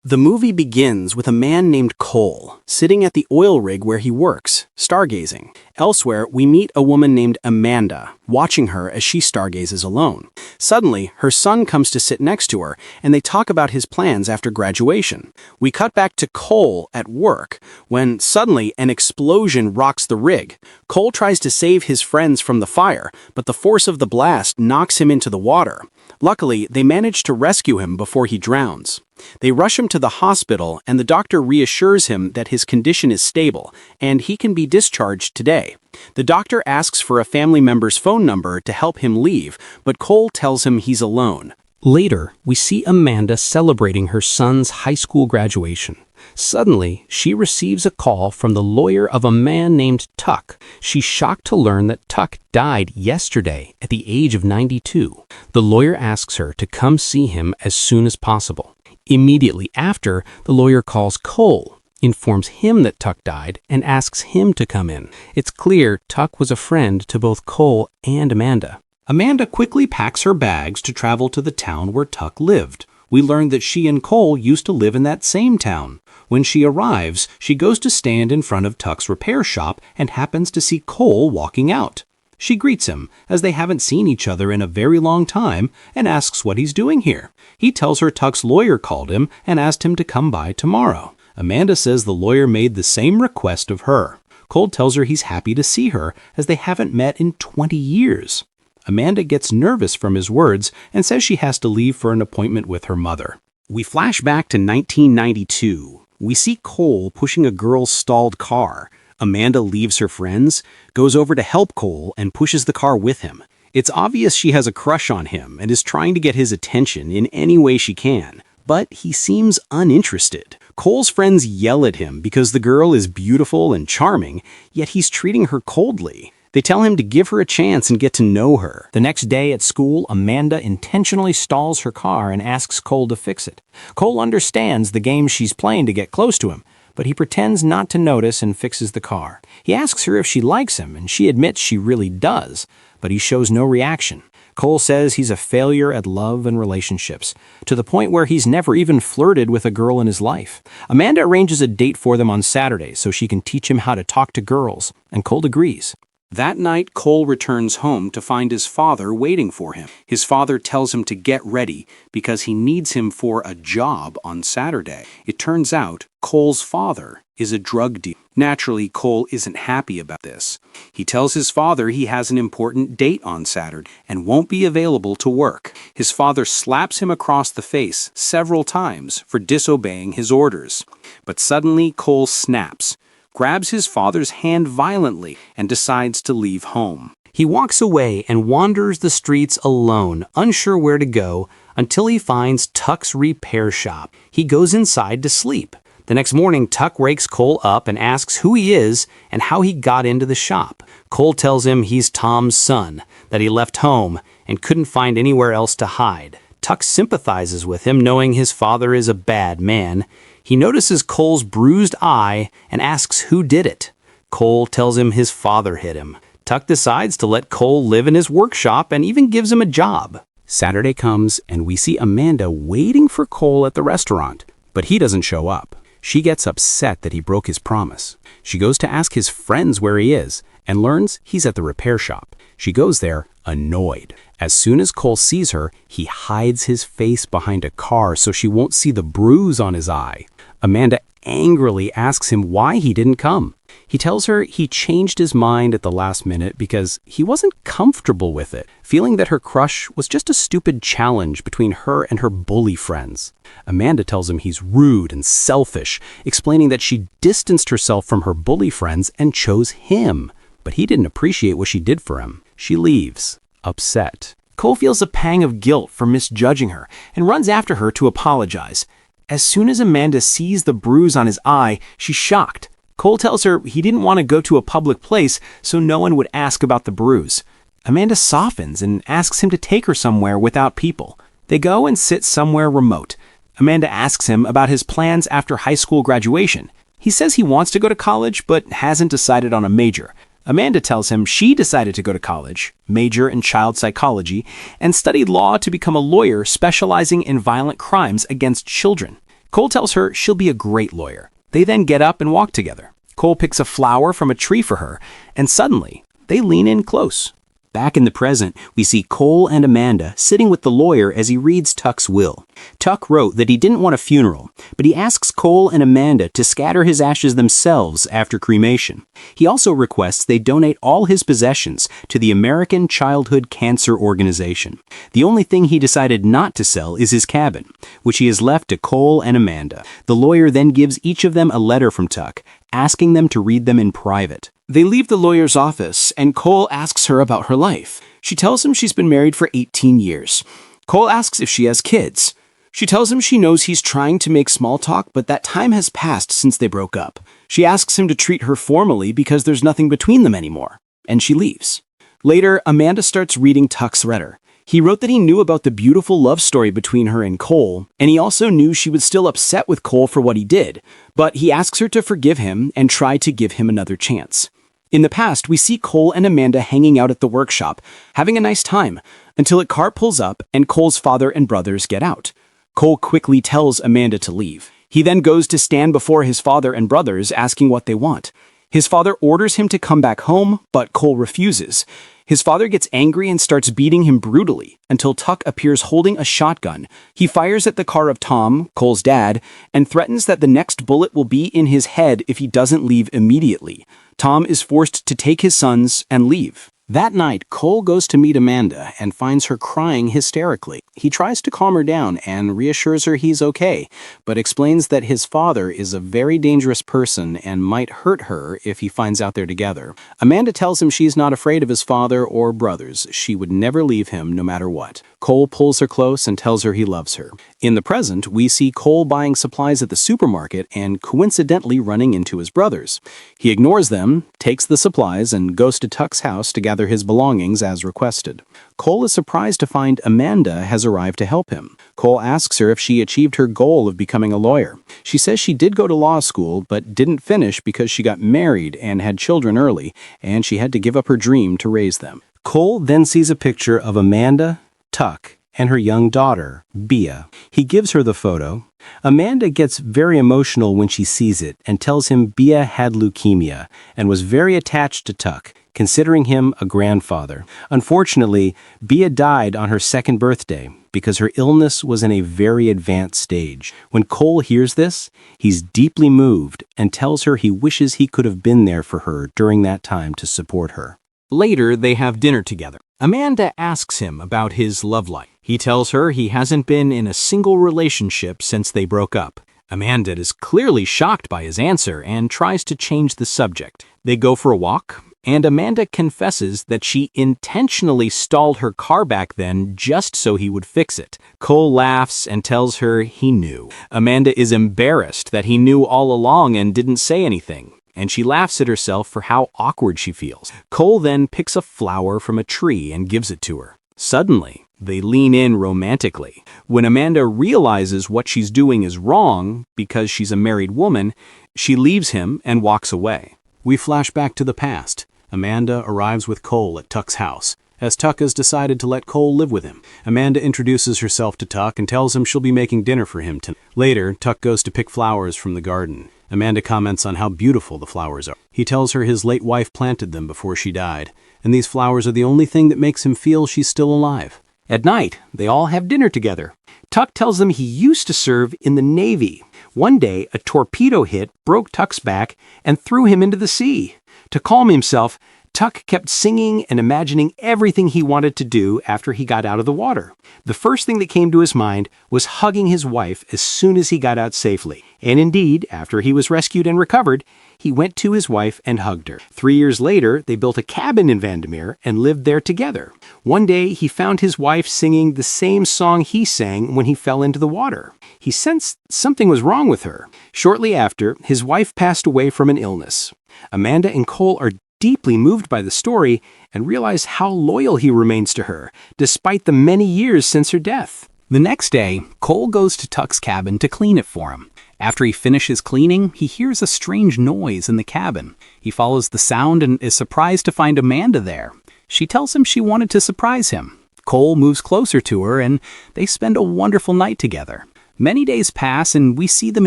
The movie begins with a man named Cole sitting at the oil rig where he works, stargazing. Elsewhere, we meet a woman named Amanda, watching her as she stargazes alone. Suddenly, her son comes to sit next to her, and they talk about his plans after graduation. We cut back to Cole at work, when suddenly an explosion rocks the rig. Cole tries to save his friends from the fire, but the force of the blast knocks him into the water. Luckily, they manage to rescue him before he drowns. They rush him to the hospital, and the doctor reassures him that his condition is stable, and he can be discharged today. The doctor asks for a family member's phone number to help him leave, but Cole tells him he's alone. Later, we see Amanda celebrating her son's high school graduation. Suddenly, she receives a call from the lawyer of a man named Tuck. She's shocked to learn that Tuck died yesterday at the age of 92. The lawyer asks her to come see him as soon as possible. Immediately after, the lawyer calls Cole, informs him that Tuck died, and asks him to come in. It's clear Tuck was a friend to both Cole and Amanda. Amanda quickly packs her bags to travel to the town where Tuck lived. We learn that she and Cole used to live in that same town. When she arrives, she goes to stand in front of Tuck's repair shop and happens to see Cole walking out. She greets him, as they haven't seen each other in a very long time, and asks what he's doing here. He tells her Tuck's lawyer called him and asked him to come by tomorrow. Amanda says the lawyer made the same request of her. Cole tells her he's happy to see her, as they haven't met in 20 years. Amanda gets nervous from his words and says she has to leave for an appointment with her mother. We flash back to 1992. We see Cole pushing a girl's stalled car. Amanda leaves her friends, goes over to help Cole, and pushes the car with him. It's obvious she has a crush on him and is trying to get his attention in any way she can, but he seems uninterested. Cole's friends yell at him because the girl is beautiful and charming, yet he's treating her coldly. They tell him to give her a chance and get to know her. The next day at school, Amanda intentionally stalls her car and asks Cole to fix it. Cole understands the game she's playing to get close to him, but he pretends not to notice and fixes the car. He asks her if she likes him, and she admits she really does, but he shows no reaction. Cole says he's a failure at love and relationships, to the point where he's never even flirted with a girl in his life. Amanda arranges a date for them on Saturday so she can teach him how to talk to girls, and Cole agrees. That night, Cole returns home to find his father waiting for him. His father tells him to get ready because he needs him for a job on Saturday. It turns out Cole's father is a drug dealer. Naturally, Cole isn't happy about this. He tells his father he has an important date on Saturday and won't be available to work. His father slaps him across the face several times for disobeying his orders. But suddenly, Cole snaps, grabs his father's hand violently, and decides to leave home. He walks away and wanders the streets alone, unsure where to go, until he finds Tuck's repair shop. He goes inside to sleep. The next morning, Tuck wakes Cole up and asks who he is and how he got into the shop. Cole tells him he's Tom's son, that he left home and couldn't find anywhere else to hide. Tuck sympathizes with him, knowing his father is a bad man. He notices Cole's bruised eye and asks who did it. Cole tells him his father hit him. Tuck decides to let Cole live in his workshop and even gives him a job. Saturday comes and we see Amanda waiting for Cole at the restaurant, but he doesn't show up. She gets upset that he broke his promise. She goes to ask his friends where he is and learns he's at the repair shop. She goes there annoyed. As soon as Cole sees her, he hides his face behind a car so she won't see the bruise on his eye. Amanda angrily asks him why he didn't come. He tells her he changed his mind at the last minute because he wasn't comfortable with it, feeling that her crush was just a stupid challenge between her and her bully friends. Amanda tells him he's rude and selfish, explaining that she distanced herself from her bully friends and chose him, but he didn't appreciate what she did for him. She leaves, upset. Cole feels a pang of guilt for misjudging her and runs after her to apologize. As soon as Amanda sees the bruise on his eye, she's shocked. Cole tells her he didn't want to go to a public place so no one would ask about the bruise. Amanda softens and asks him to take her somewhere without people. They go and sit somewhere remote. Amanda asks him about his plans after high school graduation. He says he wants to go to college but hasn't decided on a major. Amanda tells him she decided to go to college, major in child psychology, and studied law to become a lawyer specializing in violent crimes against children. Cole tells her she'll be a great lawyer. They then get up and walk together. Cole picks a flower from a tree for her, and suddenly, they lean in close. Back in the present, we see Cole and Amanda sitting with the lawyer as he reads Tuck's will. Tuck wrote that he didn't want a funeral, but he asks Cole and Amanda to scatter his ashes themselves after cremation. He also requests they donate all his possessions to the American Childhood Cancer Organization. The only thing he decided not to sell is his cabin, which he has left to Cole and Amanda. The lawyer then gives each of them a letter from Tuck, asking them to read them in private. They leave the lawyer's office, and Cole asks her about her life. She tells him she's been married for 18 years. Cole asks if she has kids. She tells him she knows he's trying to make small talk, but that time has passed since they broke up. She asks him to treat her formally because there's nothing between them anymore, and she leaves. Later, Amanda starts reading Tuck's letter. He wrote that he knew about the beautiful love story between her and Cole, and he also knew she was still upset with Cole for what he did, but he asks her to forgive him and try to give him another chance. In the past, we see Cole and Amanda hanging out at the workshop, having a nice time, until a car pulls up and Cole's father and brothers get out. Cole quickly tells Amanda to leave. He then goes to stand before his father and brothers, asking what they want. His father orders him to come back home, but Cole refuses. His father gets angry and starts beating him brutally until Tuck appears holding a shotgun. He fires at the car of Tom, Cole's dad, and threatens that the next bullet will be in his head if he doesn't leave immediately. Tom is forced to take his sons and leave. That night, Cole goes to meet Amanda and finds her crying hysterically. He tries to calm her down and reassures her he's okay, but explains that his father is a very dangerous person and might hurt her if he finds out they're together. Amanda tells him she's not afraid of his father or brothers. She would never leave him no matter what. Cole pulls her close and tells her he loves her. In the present, we see Cole buying supplies at the supermarket and coincidentally running into his brothers. He ignores them, takes the supplies, and goes to Tuck's house to gather his belongings as requested. Cole is surprised to find Amanda has arrived to help him. Cole asks her if she achieved her goal of becoming a lawyer. She says she did go to law school, but didn't finish because she got married and had children early, and she had to give up her dream to raise them. Cole then sees a picture of Amanda, Tuck, and her young daughter, Bea. He gives her the photo. Amanda gets very emotional when she sees it and tells him Bea had leukemia and was very attached to Tuck, considering him a grandfather. Unfortunately, Bea died on her second birthday because her illness was in a very advanced stage. When Cole hears this, he's deeply moved and tells her he wishes he could have been there for her during that time to support her. Later, they have dinner together. Amanda asks him about his love life. He tells her he hasn't been in a single relationship since they broke up. Amanda is clearly shocked by his answer and tries to change the subject. They go for a walk, and Amanda confesses that she intentionally stalled her car back then just so he would fix it. Cole laughs and tells her he knew. Amanda is embarrassed that he knew all along and didn't say anything, and she laughs at herself for how awkward she feels. Cole then picks a flower from a tree and gives it to her. Suddenly, they lean in romantically. When Amanda realizes what she's doing is wrong because she's a married woman, she leaves him and walks away. We flash back to the past. Amanda arrives with Cole at Tuck's house, as Tuck has decided to let Cole live with him. Amanda introduces herself to Tuck and tells him she'll be making dinner for him tonight. Later, Tuck goes to pick flowers from the garden. Amanda comments on how beautiful the flowers are. He tells her his late wife planted them before she died, and these flowers are the only thing that makes him feel she's still alive. At night, they all have dinner together. Tuck tells them he used to serve in the Navy. One day, a torpedo hit broke Tuck's back and threw him into the sea. To calm himself, Tuck kept singing and imagining everything he wanted to do after he got out of the water. The first thing that came to his mind was hugging his wife as soon as he got out safely. And indeed, after he was rescued and recovered, he went to his wife and hugged her. 3 years later, they built a cabin in Vandermeer and lived there together. One day, he found his wife singing the same song he sang when he fell into the water. He sensed something was wrong with her. Shortly after, his wife passed away from an illness. Amanda and Cole are deeply moved by the story and realize how loyal he remains to her, despite the many years since her death. The next day, Cole goes to Tuck's cabin to clean it for him. After he finishes cleaning, he hears a strange noise in the cabin. He follows the sound and is surprised to find Amanda there. She tells him she wanted to surprise him. Cole moves closer to her and they spend a wonderful night together. Many days pass and we see them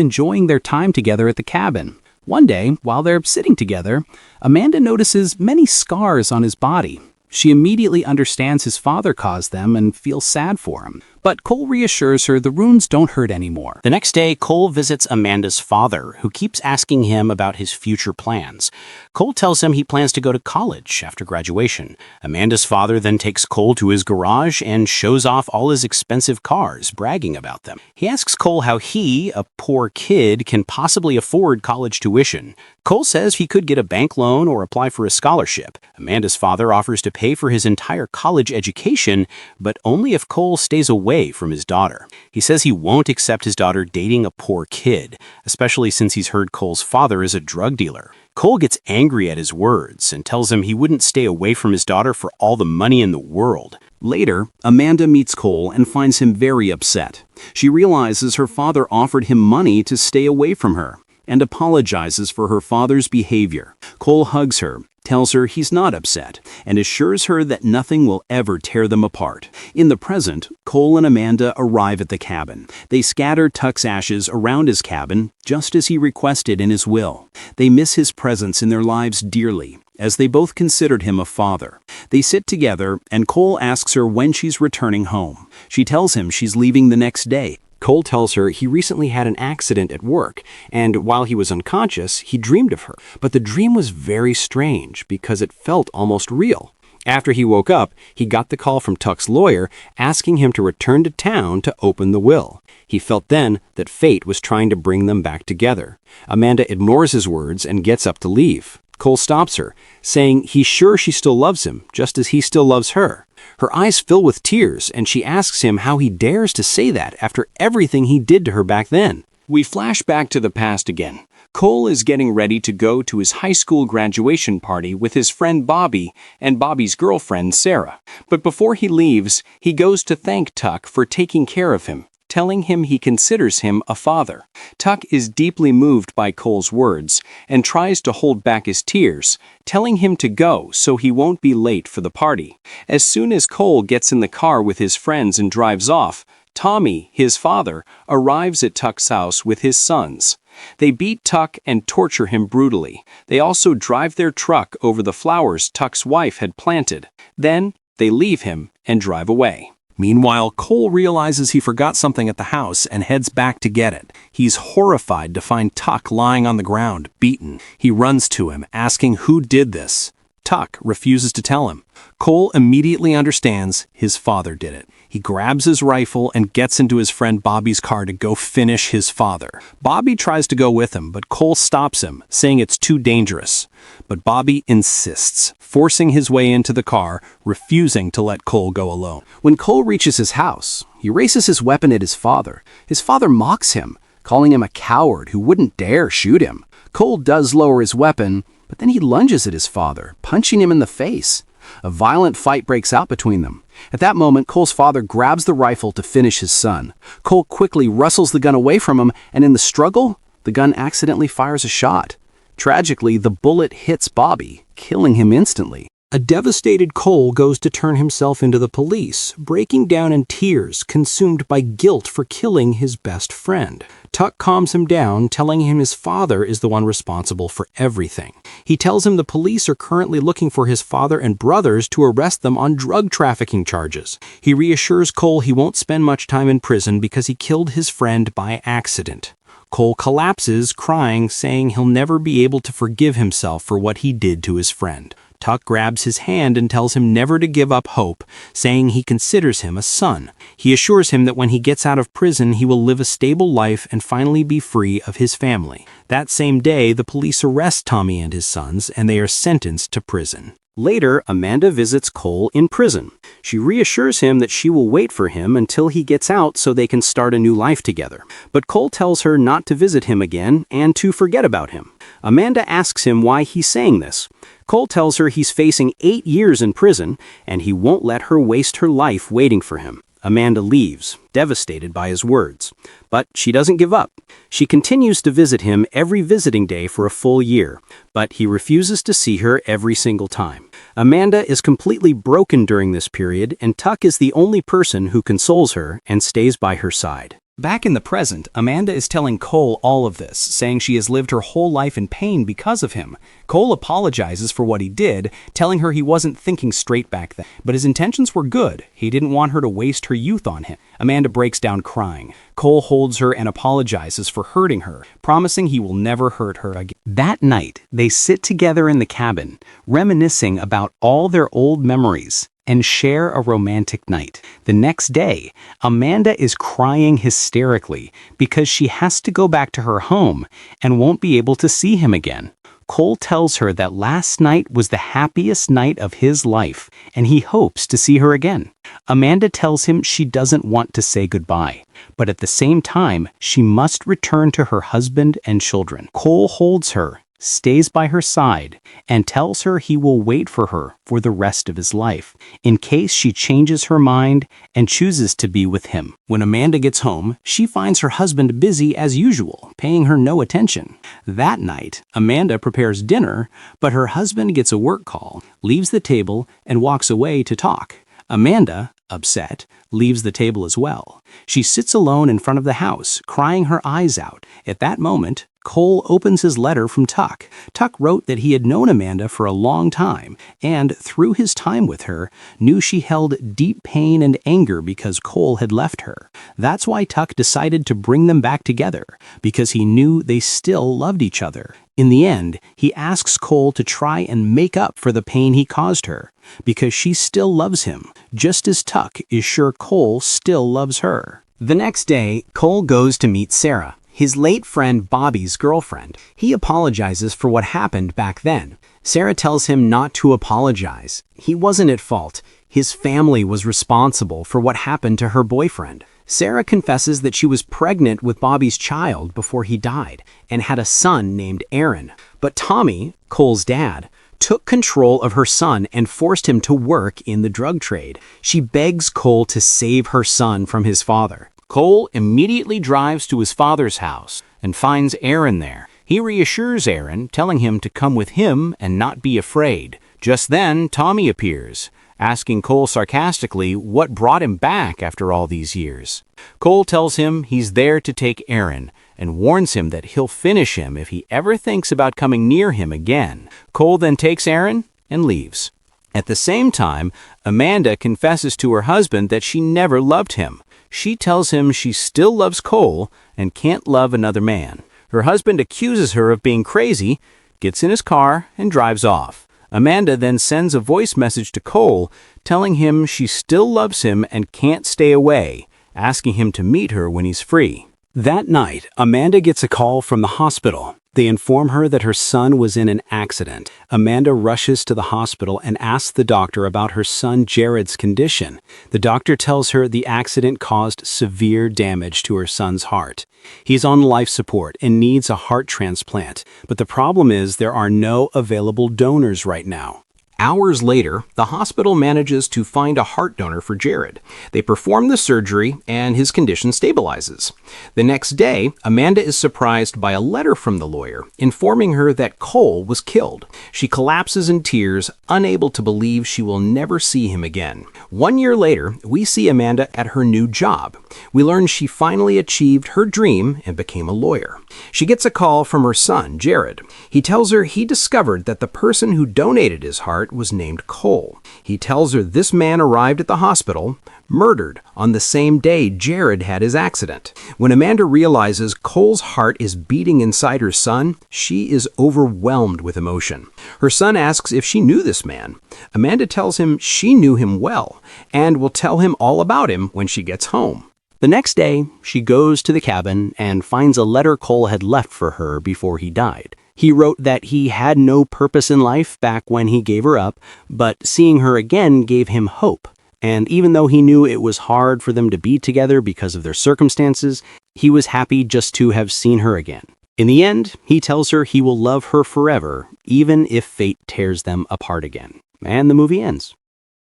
enjoying their time together at the cabin. One day, while they're sitting together, Amanda notices many scars on his body. She immediately understands his father caused them and feels sad for him. But Cole reassures her the wounds don't hurt anymore. The next day, Cole visits Amanda's father, who keeps asking him about his future plans. Cole tells him he plans to go to college after graduation. Amanda's father then takes Cole to his garage and shows off all his expensive cars, bragging about them. He asks Cole how he, a poor kid, can possibly afford college tuition. Cole says he could get a bank loan or apply for a scholarship. Amanda's father offers to pay for his entire college education, but only if Cole stays away from his daughter. He says he won't accept his daughter dating a poor kid, especially since he's heard Cole's father is a drug dealer. Cole gets angry at his words and tells him he wouldn't stay away from his daughter for all the money in the world. Later, Amanda meets Cole and finds him very upset. She realizes her father offered him money to stay away from her and apologizes for her father's behavior. Cole hugs her, tells her he's not upset, and assures her that nothing will ever tear them apart. In the present, Cole and Amanda arrive at the cabin. They scatter Tuck's ashes around his cabin, just as he requested in his will. They miss his presence in their lives dearly, as they both considered him a father. They sit together, and Cole asks her when she's returning home. She tells him she's leaving the next day. Cole tells her he recently had an accident at work, and while he was unconscious, he dreamed of her. But the dream was very strange because it felt almost real. After he woke up, he got the call from Tuck's lawyer asking him to return to town to open the will. He felt then that fate was trying to bring them back together. Amanda ignores his words and gets up to leave. Cole stops her, saying he's sure she still loves him, just as he still loves her. Her eyes fill with tears, and she asks him how he dares to say that after everything he did to her back then. We flash back to the past again. Cole is getting ready to go to his high school graduation party with his friend Bobby and Bobby's girlfriend Sarah. But before he leaves, he goes to thank Tuck for taking care of him, telling him he considers him a father. Tuck is deeply moved by Cole's words and tries to hold back his tears, telling him to go so he won't be late for the party. As soon as Cole gets in the car with his friends and drives off, Tommy, his father, arrives at Tuck's house with his sons. They beat Tuck and torture him brutally. They also drive their truck over the flowers Tuck's wife had planted. Then they leave him and drive away. Meanwhile, Cole realizes he forgot something at the house and heads back to get it. He's horrified to find Tuck lying on the ground, beaten. He runs to him, asking who did this. Tuck refuses to tell him. Cole immediately understands his father did it. He grabs his rifle and gets into his friend Bobby's car to go finish his father. Bobby tries to go with him, but Cole stops him, saying it's too dangerous. But Bobby insists, forcing his way into the car, refusing to let Cole go alone. When Cole reaches his house, he raises his weapon at his father. His father mocks him, calling him a coward who wouldn't dare shoot him. Cole does lower his weapon, but then he lunges at his father, punching him in the face. A violent fight breaks out between them. At that moment, Cole's father grabs the rifle to finish his son. Cole quickly wrestles the gun away from him, and in the struggle, the gun accidentally fires a shot. Tragically, the bullet hits Bobby, killing him instantly. A devastated Cole goes to turn himself into the police, breaking down in tears, consumed by guilt for killing his best friend. Tuck calms him down, telling him his father is the one responsible for everything. He tells him the police are currently looking for his father and brothers to arrest them on drug trafficking charges. He reassures Cole he won't spend much time in prison because he killed his friend by accident. Cole collapses, crying, saying he'll never be able to forgive himself for what he did to his friend. Tuck grabs his hand and tells him never to give up hope, saying he considers him a son. He assures him that when he gets out of prison, he will live a stable life and finally be free of his family. That same day, the police arrest Tommy and his sons, and they are sentenced to prison. Later, Amanda visits Cole in prison. She reassures him that she will wait for him until he gets out so they can start a new life together. But Cole tells her not to visit him again and to forget about him. Amanda asks him why he's saying this. Cole tells her he's facing 8 years in prison and he won't let her waste her life waiting for him. Amanda leaves, devastated by his words. But she doesn't give up. She continues to visit him every visiting day for a full year, but he refuses to see her every single time. Amanda is completely broken during this period, and Tuck is the only person who consoles her and stays by her side. Back in the present, Amanda is telling Cole all of this, saying she has lived her whole life in pain because of him. Cole apologizes for what he did, telling her he wasn't thinking straight back then. But his intentions were good. He didn't want her to waste her youth on him. Amanda breaks down crying. Cole holds her and apologizes for hurting her, promising he will never hurt her again. That night, they sit together in the cabin, reminiscing about all their old memories, and share a romantic night. The next day, Amanda is crying hysterically because she has to go back to her home and won't be able to see him again. Cole tells her that last night was the happiest night of his life, and he hopes to see her again. Amanda tells him she doesn't want to say goodbye, but at the same time, she must return to her husband and children. Cole holds her, stays by her side, and tells her he will wait for her for the rest of his life, in case she changes her mind and chooses to be with him. When Amanda gets home, she finds her husband busy as usual, paying her no attention. That night, Amanda prepares dinner, but her husband gets a work call, leaves the table, and walks away to talk. Amanda, upset, leaves the table as well. She sits alone in front of the house, crying her eyes out. At that moment, Cole opens his letter from Tuck. Tuck wrote that he had known Amanda for a long time and, through his time with her, knew she held deep pain and anger because Cole had left her. That's why Tuck decided to bring them back together, because he knew they still loved each other. In the end, he asks Cole to try and make up for the pain he caused her, because she still loves him, just as Tuck is sure Cole still loves her. The next day, Cole goes to meet Sarah, his late friend Bobby's girlfriend. He apologizes for what happened back then. Sarah tells him not to apologize. He wasn't at fault. His family was responsible for what happened to her boyfriend. Sarah confesses that she was pregnant with Bobby's child before he died and had a son named Aaron. But Tommy, Cole's dad, took control of her son and forced him to work in the drug trade. She begs Cole to save her son from his father. Cole immediately drives to his father's house and finds Aaron there. He reassures Aaron, telling him to come with him and not be afraid. Just then, Tommy appears, asking Cole sarcastically what brought him back after all these years. Cole tells him he's there to take Aaron and warns him that he'll finish him if he ever thinks about coming near him again. Cole then takes Aaron and leaves. At the same time, Amanda confesses to her husband that she never loved him. She tells him she still loves Cole and can't love another man. Her husband accuses her of being crazy, gets in his car, and drives off. Amanda then sends a voice message to Cole, telling him she still loves him and can't stay away, asking him to meet her when he's free. That night, Amanda gets a call from the hospital. They inform her that her son was in an accident. Amanda rushes to the hospital and asks the doctor about her son Jared's condition. The doctor tells her the accident caused severe damage to her son's heart. He's on life support and needs a heart transplant, but the problem is there are no available donors right now. Hours later, the hospital manages to find a heart donor for Jared. They perform the surgery, and his condition stabilizes. The next day, Amanda is surprised by a letter from the lawyer informing her that Cole was killed. She collapses in tears, unable to believe she will never see him again. 1 year later, we see Amanda at her new job. We learn she finally achieved her dream and became a lawyer. She gets a call from her son, Jared. He tells her he discovered that the person who donated his heart was named Cole. He tells her this man arrived at the hospital, murdered, on the same day Jared had his accident. When Amanda realizes Cole's heart is beating inside her son, she is overwhelmed with emotion. Her son asks if she knew this man. Amanda tells him she knew him well and will tell him all about him when she gets home. The next day, she goes to the cabin and finds a letter Cole had left for her before he died. He wrote that he had no purpose in life back when he gave her up, but seeing her again gave him hope. And even though he knew it was hard for them to be together because of their circumstances, he was happy just to have seen her again. In the end, he tells her he will love her forever, even if fate tears them apart again. And the movie ends.